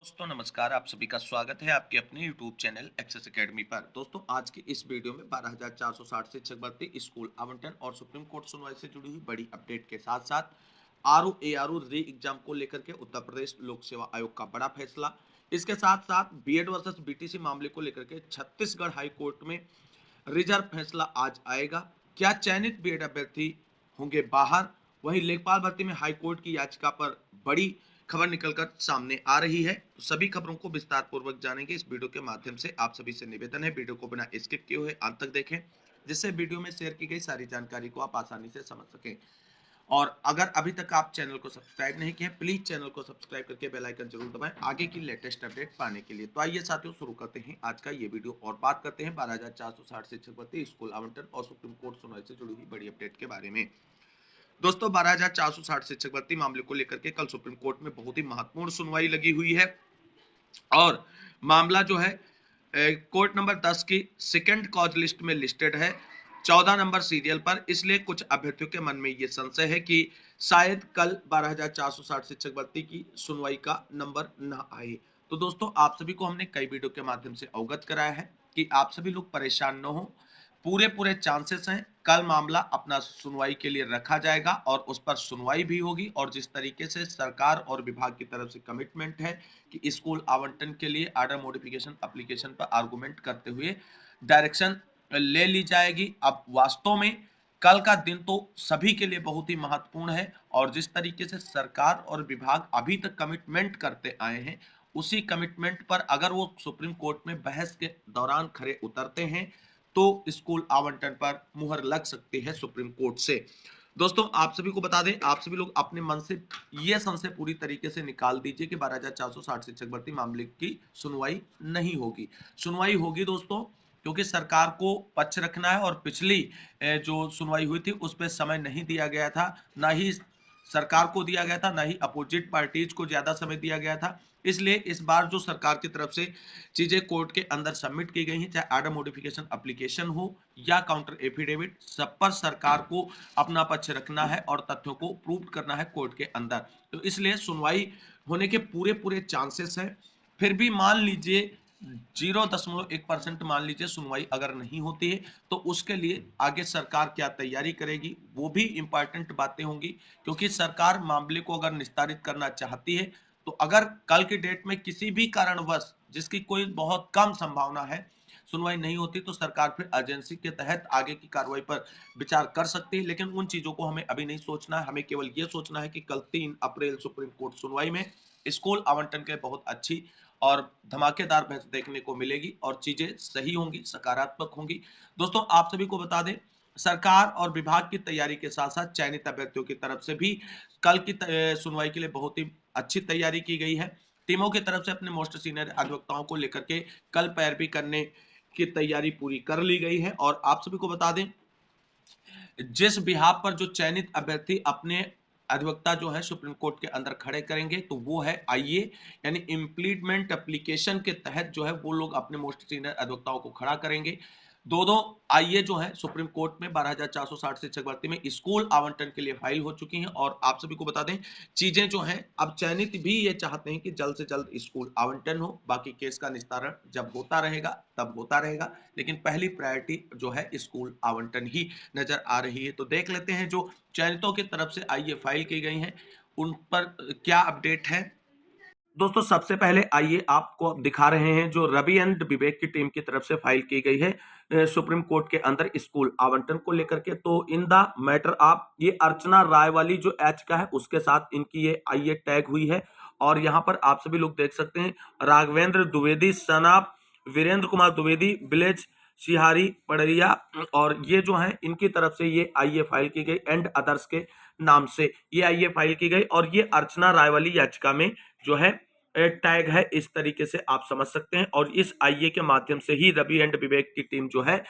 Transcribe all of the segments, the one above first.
दोस्तों नमस्कार। आप सभी का स्वागत है आपके अपने YouTube चैनल एक्सेस एकेडमी पर। दोस्तों आज की इस वीडियो में 12,460 शिक्षक भर्ती स्कूल आवंटन और सुप्रीम कोर्ट सुनवाई से जुड़ी हुई बड़ी अपडेट के साथ साथ आरओ एआरओ री एग्जाम को लेकर के उत्तर प्रदेश लोक सेवा आयोग का बड़ा फैसला, इसके साथ साथ बीएड वर्सेस बीटीसी मामले को लेकर के छत्तीसगढ़ हाई कोर्ट में रिजर्व फैसला आज आएगा। क्या चयनित बीएड अभ्यर्थी होंगे बाहर? वहीं लेखपाल भर्ती में हाई कोर्ट की याचिका पर बड़ी खबर निकलकर सामने आ रही है। तो सभी खबरों को विस्तार पूर्वक जानेंगे इस वीडियो के माध्यम से। आप सभी से निवेदन है वीडियो को बिना स्किप किए हुए अंत तक देखें, जिससे वीडियो में शेयर की गई सारी जानकारी को आप आसानी से समझ सकें। और अगर अभी तक आप चैनल को सब्सक्राइब नहीं किए, प्लीज चैनल को सब्सक्राइब करके बेल आइकन जरूर दबाएं आगे की लेटेस्ट अपडेट पाने के लिए। तो आइए साथियों शुरू करते हैं आज का ये वीडियो और बात करते हैं 12,460 शिक्षक भर्ती स्कूल आवंटन और सुप्रीम कोर्ट सुनवाई से जुड़ी हुई बड़ी अपडेट के बारे में। दोस्तों 12,460 शिक्षक भर्ती मामले को लेकर के कल सुप्रीम कोर्ट में बहुत ही महत्वपूर्ण सुनवाई लगी हुई है और मामला जो है कोर्ट नंबर 10 की सेकंड कॉज लिस्ट में लिस्टेड है 14 नंबर सीरियल पर। इसलिए कुछ अभ्यर्थियों के मन में यह संशय है कि शायद कल 12,460 शिक्षक भर्ती की सुनवाई का नंबर ना आए। तो दोस्तों आप सभी को हमने कई वीडियो के माध्यम से अवगत कराया है कि आप सभी लोग परेशान न हो। पूरे चांसेस हैं कल मामला अपना सुनवाई के लिए रखा जाएगा और उस पर सुनवाई भी होगी। और जिस तरीके से सरकार और विभाग की तरफ से कमिटमेंट है कि स्कूल आवंटन के लिए आर्डर मॉडिफिकेशन एप्लीकेशन पर आर्गुमेंट करते हुए डायरेक्शन ले ली जाएगी। अब वास्तव में कल का दिन तो सभी के लिए बहुत ही महत्वपूर्ण है और जिस तरीके से सरकार और विभाग अभी तक कमिटमेंट करते आए हैं, उसी कमिटमेंट पर अगर वो सुप्रीम कोर्ट में बहस के दौरान खरे उतरते हैं तो स्कूल आवंटन पर मुहर लग सकती है सुप्रीम कोर्ट से। दोस्तों आप सभी को बता दें, आप सभी लोग अपने मन से यह संशय पूरी तरीके से निकाल दीजिए कि 12,460 शिक्षक भर्ती मामले की सुनवाई नहीं होगी। सुनवाई होगी दोस्तों, क्योंकि सरकार को पक्ष रखना है और पिछली जो सुनवाई हुई थी उस पर समय नहीं दिया गया था, ना ही सरकार को दिया गया था, ना ही अपोजिट पार्टीज को ज्यादा समय दिया गया था। इसलिए इस बार जो सरकार की तरफ से चीजें कोर्ट के अंदर सबमिट की गई हैं, चाहे आर्डर मॉडिफिकेशन एप्लीकेशन हो या काउंटर एफिडेविट, सब पर सरकार को अपना पक्ष रखना है और तथ्यों को प्रूव करना है कोर्ट के अंदर। तो इसलिए सुनवाई होने के पूरे चांसेस हैं। फिर भी मान लीजिए 0.1% मान लीजिए सुनवाई अगर नहीं होती है तो उसके लिए आगे सरकार क्या तैयारी करेगी वो भी इंपॉर्टेंट बातें होंगी। क्योंकि सरकार मामले को अगर निस्तारित करना चाहती है तो अगर कल की डेट में किसी भी कारणवश, जिसकी कोई बहुत कम संभावना है, सुनवाई नहीं होती तो सरकार फिर एजेंसी के तहत आगे की कार्रवाई पर विचार कर सकती है। लेकिन उन चीजों को हमें अभी नहीं सोचना है, हमें केवल यह सोचना है कि कल 3 अप्रैल सुप्रीम कोर्ट सुनवाई में स्कूल आवंटन के बहुत अच्छी और धमाकेदार बहस देखने को मिलेगी और चीजें सही होंगी, सकारात्मक होंगी। दोस्तों आप सभी को बता दें, सरकार और विभाग की तैयारी के साथ साथ चयनित अभ्यर्थियों की तरफ से भी कल की सुनवाई के लिए बहुत ही अच्छी तैयारी की गई है। टीमों की तरफ से अपने मोस्ट सीनियर अधिवक्ताओं को लेकर के कल पैरवी करने की तैयारी पूरी कर ली गई है। और आप सभी को बता दें, जिस बिहाफ पर जो चयनित अभ्यर्थी अपने अधिवक्ता जो है सुप्रीम कोर्ट के अंदर खड़े करेंगे तो वो है आईए, यानी इम्प्लीटमेंट एप्लीकेशन के तहत जो है वो लोग अपने मोस्ट सीनियर अधिवक्ताओं को खड़ा करेंगे। दो आईए जो है सुप्रीम कोर्ट में 12,460 शिक्षक भर्ती में स्कूल आवंटन के लिए फाइल हो चुकी हैं। और आप सभी को बता दें, चीजें जो हैं अब चयनित भी ये चाहते हैं कि जल्द से जल्द स्कूल आवंटन हो, बाकी केस का निस्तारण जब होता रहेगा तब होता रहेगा, लेकिन पहली प्रायोरिटी जो है स्कूल आवंटन ही नजर आ रही है। तो देख लेते हैं जो चयनितों की तरफ से आईए फाइल की गई हैं उन पर क्या अपडेट है। दोस्तों सबसे पहले आइए आपको अब दिखा रहे हैं जो रवि एंड विवेक की टीम की तरफ से फाइल की गई है सुप्रीम कोर्ट के अंदर स्कूल आवंटन को लेकर के। तो इन द मैटर आप ये अर्चना राय वाली जो एच का है उसके साथ इनकी ये आईए टैग हुई है। और यहाँ पर आप सभी लोग देख सकते हैं Raghavendra Dwivedi son of Virendra Kumar Dwivedi village Sihari Padaria, और ये जो है इनकी तरफ से ये आईए फाइल की गई एंड अदर्स के नाम से ये आईए फाइल की गई। और ये अर्चना राय वाली याचिका में जो है टैग है, इस तरीके से आप समझ सकते हैं। और इस आईए के माध्यम से ही रवि एंड विवेक की टीम जो है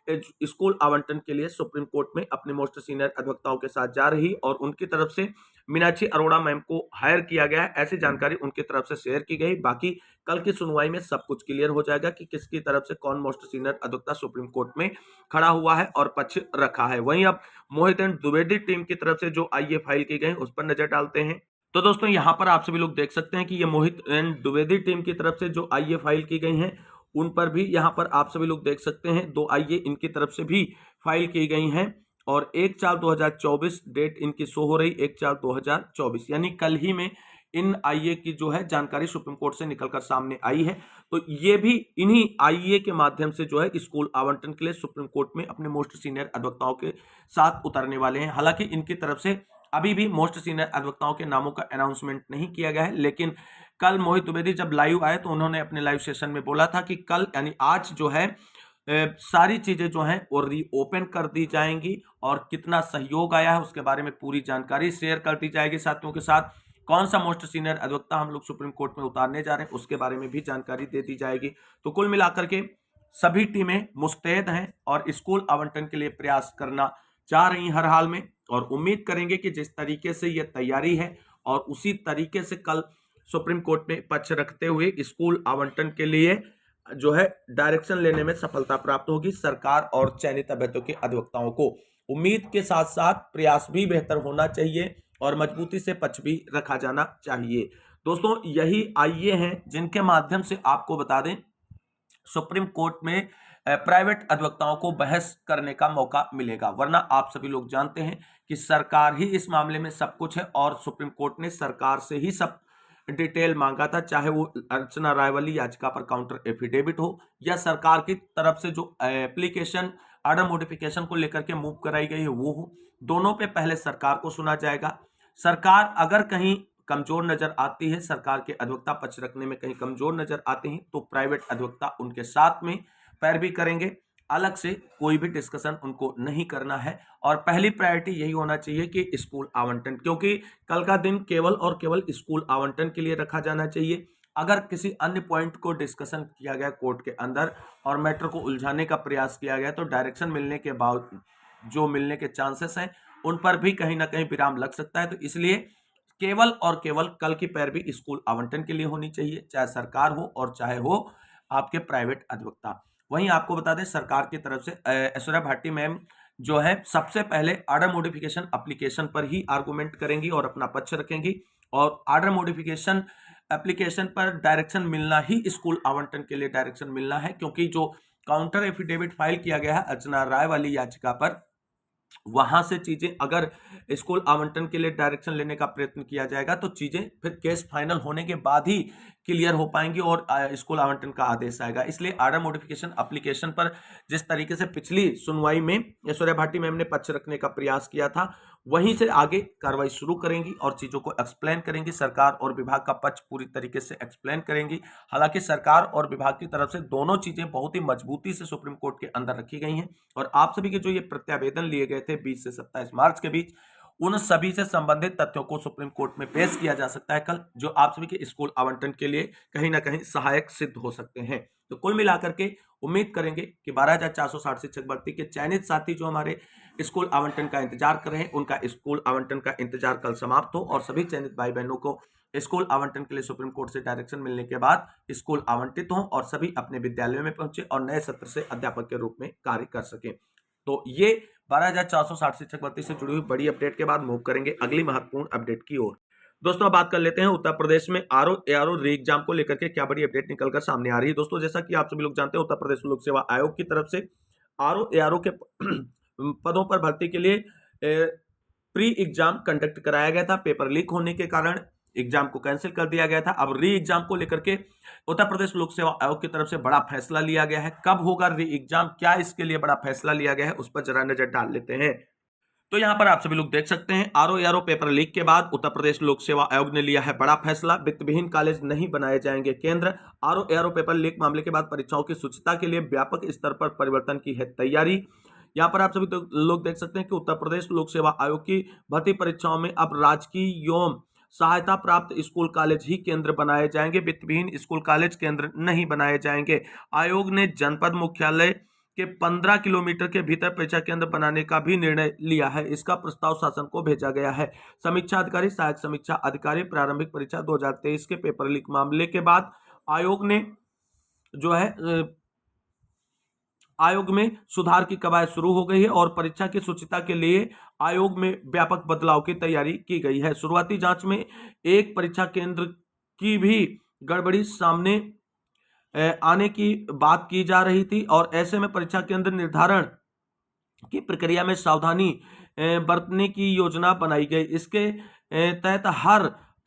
स्कूल आवंटन के लिए सुप्रीम कोर्ट में अपने मोस्ट सीनियर अधिवक्ताओं के साथ जा रही और उनकी तरफ से मीनाक्षी अरोड़ा मैम को हायर किया गया है, ऐसी जानकारी उनकी तरफ से शेयर की गई। बाकी कल की सुनवाई में सब कुछ क्लियर हो जाएगा कि किसकी तरफ से कौन मोस्ट सीनियर अधिवक्ता सुप्रीम कोर्ट में खड़ा हुआ है और पक्ष रखा है। वहीं अब मोहित एंड द्विवेदी टीम की तरफ से जो आईए फाइल की गई उस पर नजर डालते हैं। तो दोस्तों यहाँ पर आप सभी लोग देख सकते हैं कि ये मोहित एंड द्विवेदी टीम की तरफ से जो आईए फाइल की गई हैं उन पर भी यहाँ पर आप सभी लोग देख सकते हैं 2 आईए इनकी तरफ से भी फाइल की गई हैं और 1/4/2024 डेट इनकी शो हो रही 1/4/2024 यानी कल ही में इन आईए की जो है जानकारी सुप्रीम कोर्ट से निकलकर सामने आई है। तो ये भी इन्हीं आईए के माध्यम से जो है स्कूल आवंटन के लिए सुप्रीम कोर्ट में अपने मोस्ट सीनियर अधिवक्ताओं के साथ उतरने वाले हैं। हालांकि इनकी तरफ से अभी भी मोस्ट सीनियर अधिवक्ताओं के नामों का अनाउंसमेंट नहीं किया गया है, लेकिन कल मोहित द्विवेदी जब लाइव आए तो उन्होंने अपने लाइव सेशन में बोला था कि कल यानी आज जो है सारी चीजें जो हैं वो रीओपन कर दी जाएंगी और कितना सहयोग आया है उसके बारे में पूरी जानकारी शेयर कर दी जाएगी साथियों के साथ। कौन सा मोस्ट सीनियर अधिवक्ता हम लोग सुप्रीम कोर्ट में उतारने जा रहे हैं उसके बारे में भी जानकारी दे दी जाएगी। तो कुल मिलाकर के सभी टीमें मुस्तैद हैं और स्कूल आवंटन के लिए प्रयास करना चाह रही हर हाल में और उम्मीद करेंगे कि जिस तरीके से यह तैयारी है और उसी तरीके से कल सुप्रीम कोर्ट में पक्ष रखते हुए स्कूल आवंटन के लिए जो है डायरेक्शन लेने में सफलता प्राप्त होगी सरकार और चयनित अभ्यर्थियों के अधिवक्ताओं को। उम्मीद के साथ साथ प्रयास भी बेहतर होना चाहिए और मजबूती से पक्ष भी रखा जाना चाहिए। दोस्तों यही आईए हैं जिनके माध्यम से आपको बता दें सुप्रीम कोर्ट में प्राइवेट अधिवक्ताओं को बहस करने का मौका मिलेगा, वरना आप सभी लोग जानते हैं कि सरकार ही इस मामले में सब कुछ है और सुप्रीम कोर्ट ने सरकार से ही सब डिटेल मांगा था, चाहे वो अर्चना राय वाली याचिका पर काउंटर एफिडेविट हो या सरकार की तरफ से जो एप्लीकेशन ऑर्डर मॉडिफिकेशन को लेकर के मूव कराई गई है वो हो। दोनों पे पहले सरकार को सुना जाएगा। सरकार अगर कहीं कमजोर नजर आती है, सरकार के अधिवक्ता पक्ष रखने में कहीं कमजोर नजर आते हैं तो प्राइवेट अधिवक्ता उनके साथ में पैरवी करेंगे। अलग से कोई भी डिस्कशन उनको नहीं करना है और पहली प्रायोरिटी यही होना चाहिए कि स्कूल आवंटन, क्योंकि कल का दिन केवल और केवल स्कूल आवंटन के लिए रखा जाना चाहिए। अगर किसी अन्य पॉइंट को डिस्कशन किया गया कोर्ट के अंदर और मैटर को उलझाने का प्रयास किया गया तो डायरेक्शन मिलने के बाद जो मिलने के चांसेस हैं उन पर भी कहीं ना कहीं विराम लग सकता है। तो इसलिए केवल और केवल कल की पैरवी स्कूल आवंटन के लिए होनी चाहिए, चाहे सरकार हो और चाहे हो आपके प्राइवेट अधिवक्ता। वहीं आपको बता दें सरकार की तरफ से ऐश्वर्या भाटी मैम जो है सबसे पहले ऑर्डर मॉडिफिकेशन एप्लीकेशन पर ही आर्गुमेंट करेंगी और अपना पक्ष रखेंगी और ऑर्डर मॉडिफिकेशन एप्लीकेशन पर डायरेक्शन मिलना ही स्कूल आवंटन के लिए डायरेक्शन मिलना है, क्योंकि जो काउंटर एफिडेविट फाइल किया गया है अर्चना राय वाली याचिका पर वहां से चीजें अगर स्कूल आवंटन के लिए डायरेक्शन लेने का प्रयत्न किया जाएगा तो चीजें फिर केस फाइनल होने के बाद ही क्लियर हो पाएंगी और स्कूल आवंटन का आदेश आएगा। इसलिए ऑर्डर मॉडिफिकेशन एप्लीकेशन पर जिस तरीके से पिछली सुनवाई में ऐश्वर्या भाटी मैम ने पक्ष रखने का प्रयास किया था वहीं से आगे कार्रवाई शुरू करेंगी और चीजों को एक्सप्लेन करेंगी। सरकार और विभाग का पक्ष पूरी तरीके से एक्सप्लेन करेंगी। हालांकि सरकार और विभाग की तरफ से दोनों चीजें बहुत ही मजबूती से सुप्रीम कोर्ट के अंदर रखी गई हैं और आप सभी के जो ये प्रत्यावेदन लिए गए थे 20 से 27 मार्च के बीच उन सभी से संबंधित तथ्यों को सुप्रीम कोर्ट में पेश किया जा सकता है कल, जो आप सभी के स्कूल आवंटन के लिए कहीं ना कहीं सहायक सिद्ध हो सकते हैं। तो कुल मिलाकर के उम्मीद करेंगे कि 12,460 शिक्षक भर्ती के चयनित साथी जो हमारे स्कूल आवंटन का इंतजार कर रहे हैं उनका स्कूल आवंटन का इंतजार कल समाप्त हो और सभी चयनित भाई बहनों को स्कूल आवंटन के लिए सुप्रीम कोर्ट से डायरेक्शन मिलने के बाद स्कूल आवंटित हों और सभी अपने विद्यालयों में पहुंचे और नए सत्र से अध्यापक के रूप में कार्य कर सकें। तो ये 12,460 शिक्षक भर्ती से जुड़ी हुई बड़ी अपडेट के बाद मूव करेंगे अगली महत्वपूर्ण अपडेट की ओर। दोस्तों अब बात कर लेते हैं उत्तर प्रदेश में आरओ एआरओ री एग्जाम को लेकर के क्या बड़ी अपडेट निकलकर सामने आ रही है। दोस्तों जैसा कि आप सभी लोग जानते हैं उत्तर प्रदेश लोक सेवा आयोग की तरफ से आरओ एआरओ के पदों पर भर्ती के लिए प्री एग्जाम कंडक्ट कराया गया था। पेपर लीक होने के कारण एग्जाम को कैंसिल कर दिया गया था। अब री एग्जाम को लेकर के उत्तर प्रदेश लोक सेवा आयोग की तरफ से बड़ा फैसला लिया गया है। कब होगा री एग्जाम, क्या इसके लिए बड़ा फैसला लिया गया है, उस पर जरा नजर डाल लेते हैं। तो यहां पर आप सभी लोग देख सकते हैं आरओ एआरओ पेपर लीक के बाद उत्तर प्रदेश लोक सेवा आयोग ने लिया है बड़ा फैसला। वित्त विहीन कॉलेज नहीं बनाए जाएंगे केंद्र। आरओ एआरओ पेपर लीक मामले के बाद परीक्षाओं की शुचिता के लिए व्यापक स्तर पर परिवर्तन की है तैयारी। यहाँ पर आप सभी लोग देख सकते हैं कि उत्तर प्रदेश लोक सेवा आयोग की भर्ती परीक्षाओं में अब राजकीय एवं सहायता प्राप्त स्कूल कॉलेज ही केंद्र बनाए जाएंगे। वित्त विहीन स्कूल कॉलेज केंद्र नहीं बनाए जाएंगे। आयोग ने जनपद मुख्यालय के 15 किलोमीटर के भीतर परीक्षा केंद्र बनाने का भी निर्णय लिया है। इसका प्रस्ताव शासन को भेजा गया है। समीक्षा अधिकारी सहायक समीक्षा अधिकारी प्रारंभिक परीक्षा 2023 के पेपर लीक मामले के बाद आयोग ने जो है आयोग में सुधार की कवायद शुरू हो गई है और परीक्षा की शुचिता के लिए आयोग में व्यापक बदलाव की तैयारी की गई है। शुरुआती जांच में एक परीक्षा केंद्र की भी गड़बड़ी सामने आने की बात की जा रही थी और ऐसे में परीक्षा केंद्र निर्धारण की प्रक्रिया में सावधानी बरतने की योजना बनाई गई। इसके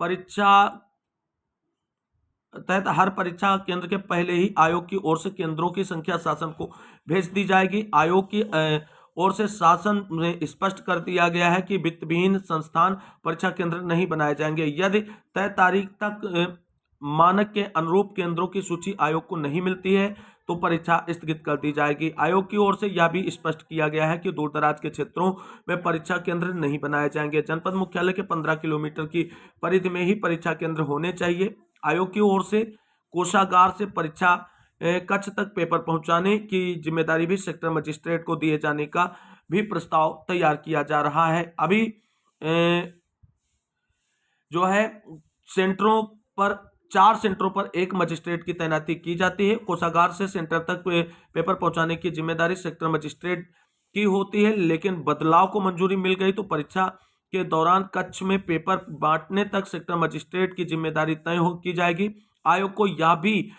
परीक्षा तहत हर परीक्षा केंद्र के पहले ही आयोग की ओर से केंद्रों की संख्या शासन को भेज दी जाएगी। आयोग की ओर से शासन में स्पष्ट कर दिया गया है कि वित्तविहीन संस्थान परीक्षा केंद्र नहीं बनाए जाएंगे। यदि तय तारीख तक मानक के अनुरूप केंद्रों की सूची आयोग को नहीं मिलती है तो परीक्षा स्थगित कर दी जाएगी। आयोग की ओर से यह भी स्पष्ट किया गया है कि दूरदराज के क्षेत्रों में परीक्षा केंद्र नहीं बनाए जाएंगे। जनपद मुख्यालय के 15 किलोमीटर की परिधि में ही परीक्षा केंद्र होने चाहिए। आयोग की ओर से कोषागार से परीक्षा कक्ष तक पेपर पहुंचाने की जिम्मेदारी भी सेक्टर मजिस्ट्रेट को दिए जाने का भी प्रस्ताव तैयार किया जा रहा है। अभी जो है सेंटरों पर 4 सेंटरों पर एक मजिस्ट्रेट की तैनाती की जाती है। कोषागार से सेंटर तक पेपर पहुंचाने की जिम्मेदारी सेक्टर मजिस्ट्रेट की होती है, लेकिन बदलाव को मंजूरी मिल गई तो परीक्षा के दौरान कक्ष में पेपर बांटने तक सेक्टर मजिस्ट्रेट की जिम्मेदारी तय की जाएगी। आयोग को यह भी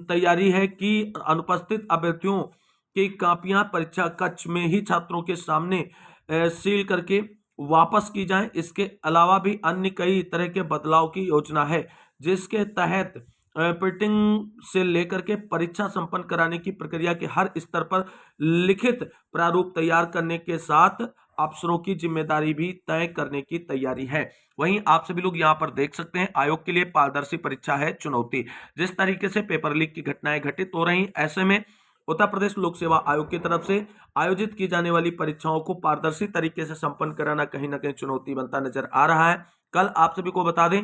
तैयारी है कि अनुपस्थित अभ्यर्थियों की कापियां परीक्षा कक्ष में ही छात्रों के सामने सील करके वापस की जाएं। इसके अलावा भी अन्य कई तरह के बदलाव की योजना है, जिसके तहत प्रिंटिंग से लेकर के परीक्षा संपन्न कराने की प्रक्रिया के हर स्तर पर लिखित प्रारूप तैयार करने के साथ अफसरों की जिम्मेदारी भी तय करने की तैयारी है। वहीं आप सभी लोग यहां पर देख सकते हैं, आयोग के लिए पारदर्शी परीक्षा है चुनौती। जिस तरीके से पेपर लीक की घटनाएं घटित हो रही, ऐसे में उत्तर प्रदेश लोक सेवा आयोग की तरफ से आयोजित की जाने वाली परीक्षाओं को पारदर्शी तरीके से संपन्न कराना कहीं ना कहीं चुनौती बनता नजर आ रहा है। कल आप सभी को बता दें,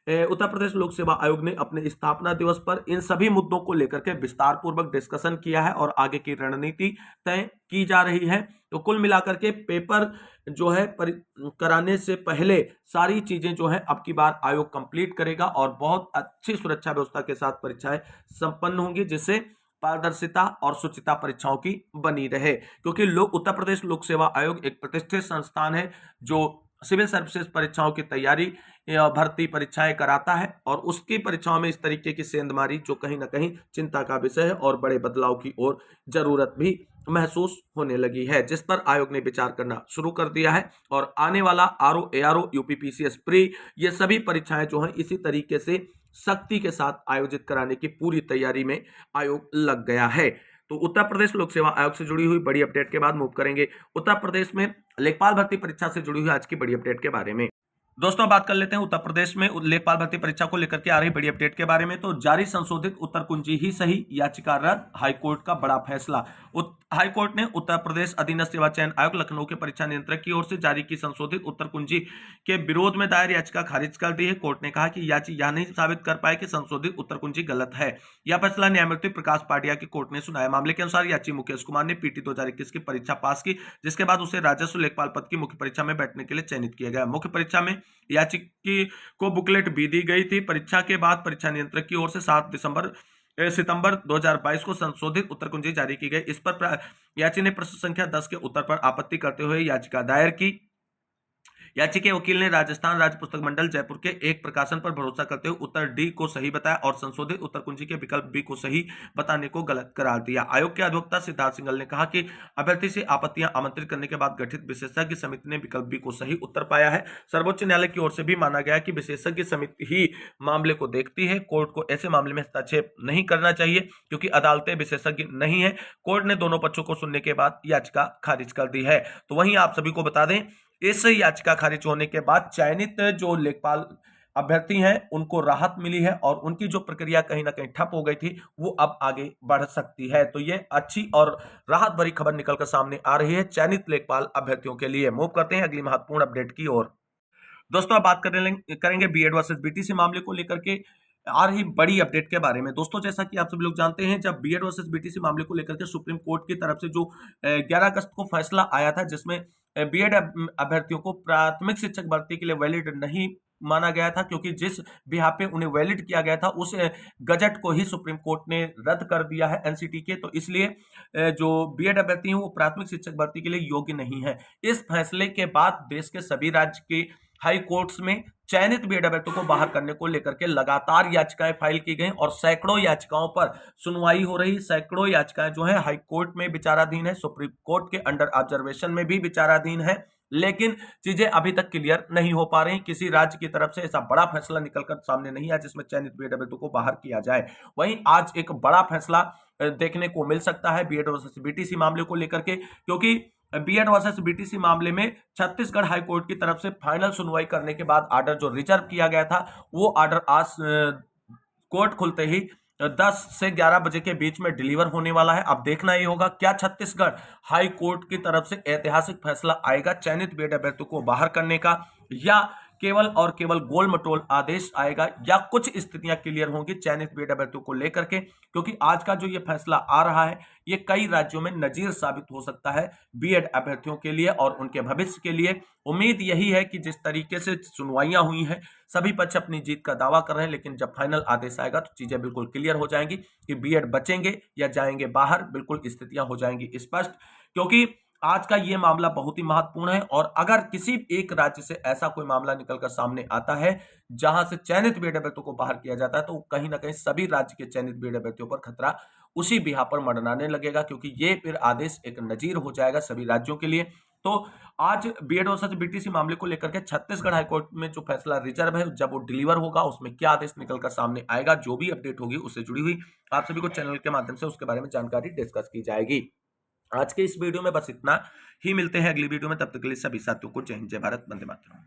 उत्तर प्रदेश लोक सेवा आयोग ने अपने स्थापना दिवस पर इन सभी मुद्दों को लेकर के विस्तार पूर्वक डिस्कशन किया है और आगे की रणनीति तय की जा रही है। तो कुल मिलाकर के पेपर जो है कराने से पहले सारी चीजें जो है अब की बार आयोग कंप्लीट करेगा और बहुत अच्छी सुरक्षा व्यवस्था के साथ परीक्षाएं संपन्न होंगी, जिससे पारदर्शिता और शुचिता परीक्षाओं की बनी रहे। क्योंकि उत्तर प्रदेश लोक सेवा आयोग एक प्रतिष्ठित संस्थान है जो सिविल सर्विसेज परीक्षाओं की तैयारी या भर्ती परीक्षाएं कराता है और उसकी परीक्षाओं में इस तरीके की सेंधमारी जो कहीं ना कहीं चिंता का विषय है और बड़े बदलाव की ओर जरूरत भी महसूस होने लगी है, जिस पर आयोग ने विचार करना शुरू कर दिया है। और आने वाला आरओ, एआरओ, यूपीपीसीएस प्री, ये सभी परीक्षाएं जो हैं इसी तरीके से सख्ती के साथ आयोजित कराने की पूरी तैयारी में आयोग लग गया है। तो उत्तर प्रदेश लोक सेवा आयोग से जुड़ी हुई बड़ी अपडेट के बाद मूव करेंगे उत्तर प्रदेश में लेखपाल भर्ती परीक्षा से जुड़ी हुई आज की बड़ी अपडेट के बारे में। दोस्तों बात कर लेते हैं उत्तर प्रदेश में लेखपाल भर्ती परीक्षा को लेकर के आ रही बड़ी अपडेट के बारे में। तो जारी संशोधित उत्तर कुंजी ही सही, याचिका रद्द, हाईकोर्ट का बड़ा फैसला। हाईकोर्ट ने उत्तर प्रदेश अधीनस्थ सेवा चयन आयोग लखनऊ के परीक्षा नियंत्रक की ओर से जारी की संशोधित उत्तर कुंजी के विरोध में दायर याचिका खारिज कर दी है। कोर्ट ने कहा कि याचिका यह नहीं साबित कर पाए कि संशोधित उत्तर कुंजी गलत है। यह फैसला न्यायमूर्ति प्रकाश पाटिया की कोर्ट ने सुनाया। मामले के अनुसार याची मुकेश कुमार ने पीटी 2021 की परीक्षा पास की, जिसके बाद उसे राजस्व लेखपाल पद की मुख्य परीक्षा में बैठने के लिए चयनित किया गया। मुख्य परीक्षा में याचिका को बुकलेट भी दी गई थी। परीक्षा के बाद परीक्षा नियंत्रक की ओर से 7 सितंबर 2022 को संशोधित उत्तर कुंजी जारी की गई। इस पर याची ने प्रश्न संख्या 10 के उत्तर पर आपत्ति करते हुए याचिका दायर की। याची के वकील ने राजस्थान राज्य पुस्तक मंडल जयपुर के एक प्रकाशन पर भरोसा करते हुए उत्तर डी को सही बताया और संशोधित उत्तर कुंजी के विकल्प बी को सही बताने को गलत करार दिया। आयोग के अधिवक्ता सिद्धार्थ सिंघल ने कहा कि अभ्यर्थी से आपत्तियां आमंत्रित करने के बाद गठित विशेषज्ञ समिति ने विकल्प बी को सही उत्तर पाया है। सर्वोच्च न्यायालय की ओर से भी माना गया कि विशेषज्ञ समिति ही मामले को देखती है। कोर्ट को ऐसे मामले में हस्तक्षेप नहीं करना चाहिए क्योंकि अदालतें विशेषज्ञ नहीं है। कोर्ट ने दोनों पक्षों को सुनने के बाद याचिका खारिज कर दी है। तो वहीं आप सभी को बता दें, इस याचिका खारिज होने के बाद चयनित जो लेखपाल अभ्यर्थी हैं उनको राहत मिली है और उनकी जो प्रक्रिया कहीं ना कहीं ठप हो गई थी वो अब आगे बढ़ सकती है। तो ये अच्छी और राहत भरी खबर निकलकर सामने आ रही है चयनित लेखपाल अभ्यर्थियों के लिए। मूव करते हैं अगली महत्वपूर्ण अपडेट की ओर। दोस्तों अब बात करेंगे बीएड वर्सेस बीटीसी मामले को लेकर के आ रही बड़ी अपडेट के बारे में। दोस्तों जैसा कि आप सभी लोग जानते हैं, जब बीएड वर्सेस बीटीसी मामले को लेकर के सुप्रीम कोर्ट की तरफ से जो 11 अगस्त को फैसला आया था जिसमें बीएड अभ्यर्थियों को प्राथमिक शिक्षक भर्ती के लिए वैलिड नहीं माना गया था, क्योंकि जिस बिहाफ पे उन्हें वैलिड किया गया था उस गजट को ही सुप्रीम कोर्ट ने रद्द कर दिया है एनसीटी के। तो इसलिए जो बीएड अभ्यर्थी हैं वो प्राथमिक शिक्षक भर्ती के लिए योग्य नहीं है। इस फैसले के बाद देश के सभी राज्य के हाई कोर्ट्स में चयनित बीएड अभ्यर्थियों को बाहर करने को लेकर के लगातार याचिकाएं फाइल की गई और सैकड़ों याचिकाओं पर सुनवाई हो रही। सैकड़ों याचिकाएं जो है हाई कोर्ट में विचाराधीन है, सुप्रीम कोर्ट के अंडर ऑब्जर्वेशन में भी विचाराधीन है, लेकिन चीजें अभी तक क्लियर नहीं हो पा रही। किसी राज्य की तरफ से ऐसा बड़ा फैसला निकलकर सामने नहीं आया जिसमें चयनित बीएड अभ्यर्थियों को बाहर किया जाए। वहीं आज एक बड़ा फैसला देखने को मिल सकता है बीएड वर्सेस बीटीसी मामले को लेकर के, क्योंकि बीएड वर्सेस बीटीसी मामले में छत्तीसगढ़ हाई कोर्ट की तरफ से फाइनल सुनवाई करने के बाद ऑर्डर जो रिजर्व किया गया था वो ऑर्डर आज कोर्ट खुलते ही 10 से 11 बजे के बीच में डिलीवर होने वाला है। अब देखना ही होगा क्या छत्तीसगढ़ हाई कोर्ट की तरफ से ऐतिहासिक फैसला आएगा चयनित बीएड अभ्यर्थियों को बाहर करने का, या केवल और केवल गोल मटोल आदेश आएगा, या कुछ स्थितियां क्लियर होंगी चयनित बीएड अभ्यर्थियों को लेकर के। क्योंकि आज का जो ये फैसला आ रहा है ये कई राज्यों में नजीर साबित हो सकता है बीएड अभ्यर्थियों के लिए और उनके भविष्य के लिए। उम्मीद यही है कि जिस तरीके से सुनवाइयां हुई हैं सभी पक्ष अपनी जीत का दावा कर रहे हैं, लेकिन जब फाइनल आदेश आएगा तो चीजें बिल्कुल क्लियर हो जाएंगी कि बीएड बचेंगे या जाएंगे बाहर। बिल्कुल स्थितियां हो जाएंगी स्पष्ट, क्योंकि आज का ये मामला बहुत ही महत्वपूर्ण है। और अगर किसी एक राज्य से ऐसा कोई मामला निकलकर सामने आता है जहां से चयनित बीएड अभ्यर्थियों को बाहर किया जाता है तो कहीं ना कहीं सभी राज्य के चयनित बीएड अभ्यर्थियों पर खतरा उसी बिहार पर मंडराने लगेगा, क्योंकि ये फिर आदेश एक नजीर हो जाएगा सभी राज्यों के लिए। तो आज बीएड वर्सेस बीटीसी मामले को लेकर के छत्तीसगढ़ हाईकोर्ट में जो फैसला रिजर्व है, जब वो डिलीवर होगा उसमें क्या आदेश निकलकर सामने आएगा, जो भी अपडेट होगी उससे जुड़ी हुई आप सभी को चैनल के माध्यम से उसके बारे में जानकारी डिस्कस की जाएगी। आज के इस वीडियो में बस इतना ही, मिलते हैं अगली वीडियो में, तब तक के लिए सभी साथियों को जय हिंद, जय भारत, वंदे मातरम।